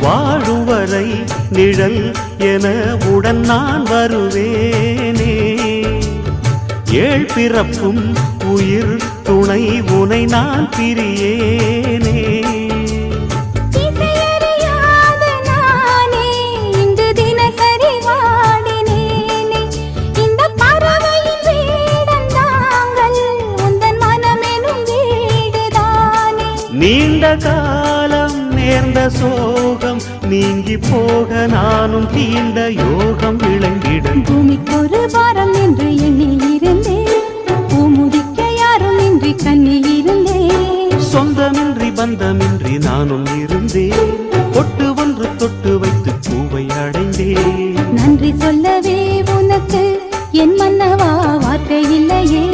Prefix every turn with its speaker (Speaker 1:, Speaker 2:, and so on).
Speaker 1: வாழும் வரை நிழல் என உடன் நான் வருவேனே. ஏழ் பிறப்பும் உயிர் துணை உனை நான் பிரியேனே. நீண்ட காலம் நேர்ந்த சோகம் நீங்கி போக நானும் தீண்ட யோகம் விளங்கிடும்.
Speaker 2: பூமிக்கொரு வாரம் என்று எண்ணில் இருந்தேன், பூமுடிக்க யாரும் இன்றி கண்ணில் இருந்தேன்.
Speaker 1: சொந்தமின்றி பந்தமின்றி நானும் இருந்தேன், பொட்டு ஒன்று தொட்டு வைத்து பூவை அடைந்தேன்.
Speaker 2: நன்றி சொல்லவே உனக்கு என் மன்னவா வார்த்தை இல்லையே.